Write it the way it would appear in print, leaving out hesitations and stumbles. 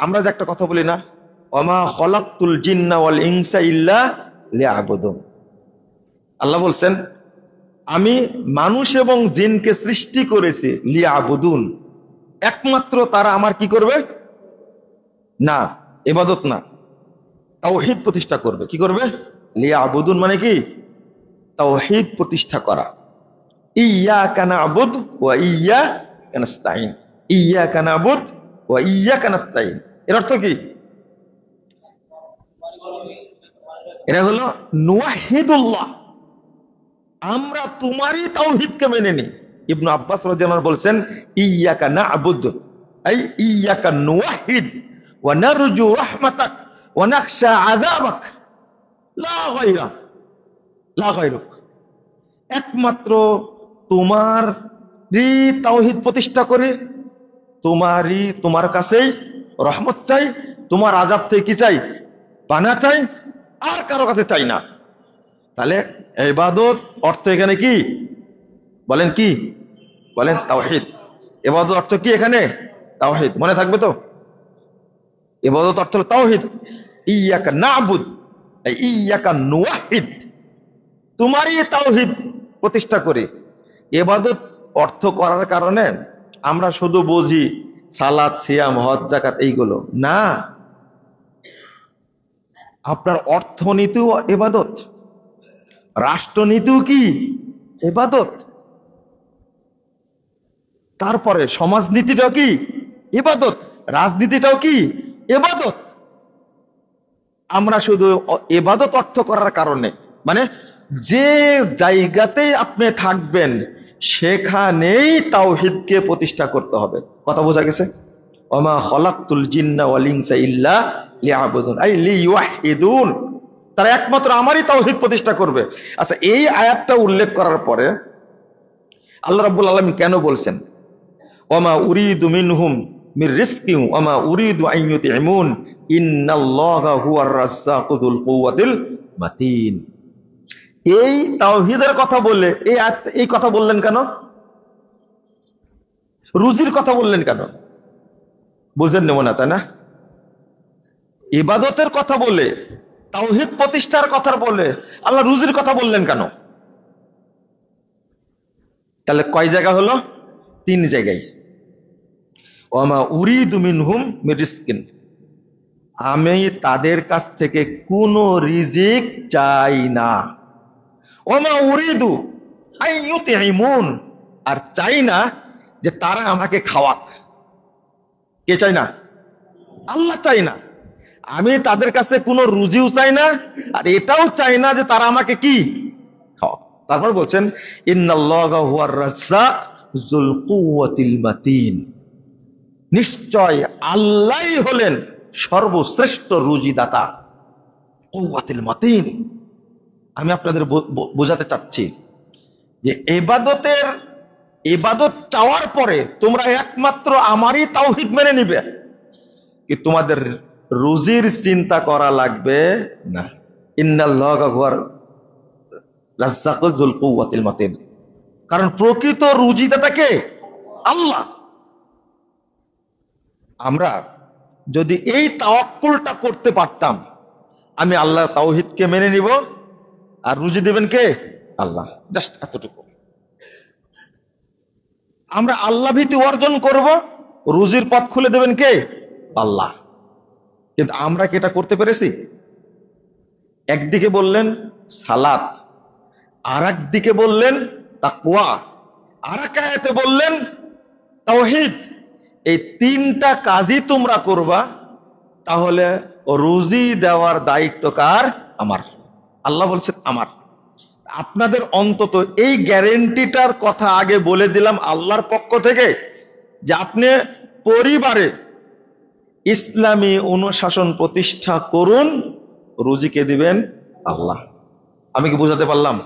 আমরা যে একটা কথা বলি না, ওমা খলাকতুল জিন্না ওয়াল ইনসা ইল্লা লিয়াবুদুন। আল্লাহ বলছেন আমি মানুষ এবং জিনকে সৃষ্টি করেছি লিয়াবুদুন, একমাত্র তারা আমার কি করবে না, ইবাদত না, তাওহীদ প্রতিষ্ঠা করবে। কি করবে? লিয়াবুদুন মানে কি? তাওহীদ প্রতিষ্ঠা করা। ইয়্যাকা না'বুদু ওয়া ইয়্যাকা নাস্তাঈন, ইয়্যাকা না'বুদু ওয়া ইয়্যাকা নাস্তাঈন এর অর্থ কি? এটা হলো নুওয়াহিদুল্লাহ, আমরা তোমারই তাওহীদকে মেনে নিই। ইবনে আব্বাস রাদিয়াল্লাহু আনহু বলছেন ইয়্যাকা না'বুদু আই ইয়্যাকা নুওয়াহিদ ওয়া নারজু রাহমাতাক ওয়া নাখশা আযাবাক লা গায়রা, লা গায়রুক। একমাত্র তোমারই তাওহীদ প্রতিষ্ঠা করে, তোমার কাছেই রহমত চাই, তোমার আযাব থেকে কি চাই? পানা চাই, আর কারো কাছে চাই না। তাহলে ইবাদত অর্থ এখানে কি বলেন? কি বলেন? তাওহীদ। ইবাদত অর্থ কি এখানে? তাওহীদ। মনে থাকবে তো? ইবাদত অর্থ হলো তাওহীদ। ইয়্যাকা না'বুদ ইয়্যাকা নুওয়াহিদ, তোমারই তাওহীদ প্রতিষ্ঠা করি। ইবাদত অর্থ করার কারণে আমরা শুধু বুঝি সালাত, সিয়াম, হজ, যাকাত এইগুলো না, আপনার অর্থনীতিও ইবাদত, রাষ্ট্রনীতিও কি ইবাদত, তারপরে সমাজনীতিটাও কি ইবাদত, রাজনীতিটাও কি ইবাদত। আমরা শুধু ইবাদত অর্থ করার কারণে, মানে যে জায়গাতেই আপনি থাকবেন সেখানেই তাওহীদকে প্রতিষ্ঠা করতে হবে। কথা বোঝা গেছে? ওমা খলাকতুল জিন্না ওয়াল ইনসা ইল্লা লিয়াবুদুন আই লিওয়াহিদুন, তারা একমাত্র আমারই তাওহীদ প্রতিষ্ঠা করবে। আচ্ছা, এই আয়াতটা উল্লেখ করার পরে আল্লাহ রাব্বুল আলামিন কেন বলছেন ওমা উরিদু মিনহুম মির রিজকিন ওমা উরিদু আন ইউতিমুন ইন্নাল্লাহা হুয়ার রাজ্জাকু যুল কুওয়াতিল মাতিন? এই তাওহীদের কথা বলে এই কথা বললেন কেন? রুজির কথা বললেন কেন? বুঝেন নেব না, তাই না? ইবাদতের কথা বলে, তাওহীদ প্রতিষ্ঠার কথা বলে আল্লাহ রুজির কথা বললেন কেন? তাহলে কয় জায়গা হলো? 3 জায়গায়। ওমা উরিদু মিনহুম মির রিজকিন, আমি তাদের কাছ থেকে কোনো রিজিক চাই না। ওমা উরিদু আন ইউতিমুন, আর চাই না যে তারা আমাকে খাওয়াক। কে চাই না? আল্লাহ চাই না। আমি তাদের কাছে কোনো রুজিও চাই না, আর এটাও চাই না যে তারা আমাকে কি খাওয়াক। তারপর বলছেন ইন্নাল্লাহা হুয়ার রাজ্জাক যুল কুওয়াতিল মাতিন, নিশ্চয় আল্লাহই হলেন সর্বশ্রেষ্ঠ রুজিদাতা, কুওয়াতিল মাতিন। আমি আপনাদের বোঝাতে চাচ্ছি যে ইবাদত চাওয়ার পরে তোমরা একমাত্র আমারই তাওহীদ মেনে নিবে, কি তোমাদের রুজির চিন্তা করা লাগবে না। ইন্নাল্লাহা হুয়ার রাজ্জাকু যুল কুওয়াতিল মাতিন, কারণ প্রকৃত রুজিদাতা কে? আল্লাহ। আমরা যদি এই তাওয়াক্কুলটা করতে পারতাম, আমি আল্লাহর তাওহীদকে মেনে নিব আর রুজি দিবেন কে? আল্লাহ। জাস্ট এতটুকু। আমরা আল্লাহ ভীতি অর্জন করব, রুজির পথ খুলে দেবেন কে? আল্লাহ। কিন্তু আমরা কি এটা করতে পেরেছি? একদিকে বললেন সালাত, আর একদিকে বললেন তাকওয়া, আর এক আয়াতে বললেন তাওহীদ। এই 3টা কাজই তোমরা করবা, তাহলে রুজি দেওয়ার দায়িত্ব কার? আমার। আল্লাহ বলছেন আমার। আপনাদের অন্তত এই গ্যারেন্টিটার কথা আগে বলে দিলাম আল্লাহর পক্ষ থেকে, যে আপনি পরিবারে ইসলামী অনুশাসন প্রতিষ্ঠা করুন, রুজি কে দিবেন? আল্লাহ। আমি কি বোঝাতে পারলাম?